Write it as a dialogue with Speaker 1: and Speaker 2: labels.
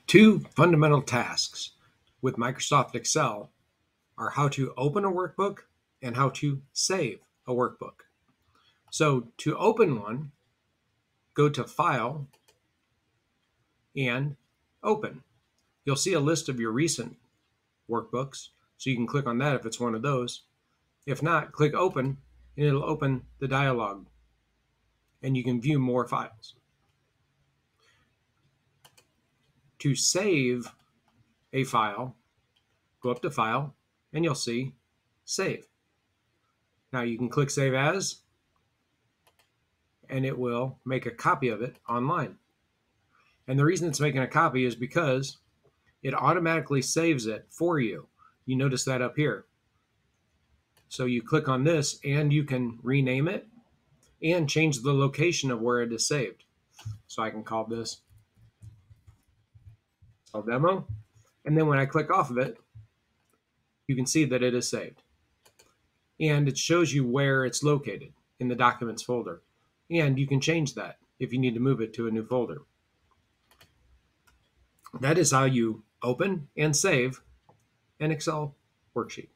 Speaker 1: Two fundamental tasks with Microsoft Excel are how to open a workbook and how to save a workbook. So to open one, go to File and Open. You'll see a list of your recent workbooks, so you can click on that if it's one of those. If not, click Open and it'll open the dialog and you can view more files. To save a file, go up to File and you'll see Save. Now you can click Save As and it will make a copy of it online. And the reason it's making a copy is because it automatically saves it for you. You notice that up here. So you click on this and you can rename it and change the location of where it is saved. So I can call this demo. And then when I click off of it, you can see that it is saved. And it shows you where it's located in the Documents folder. And you can change that if you need to move it to a new folder. That is how you open and save an Excel worksheet.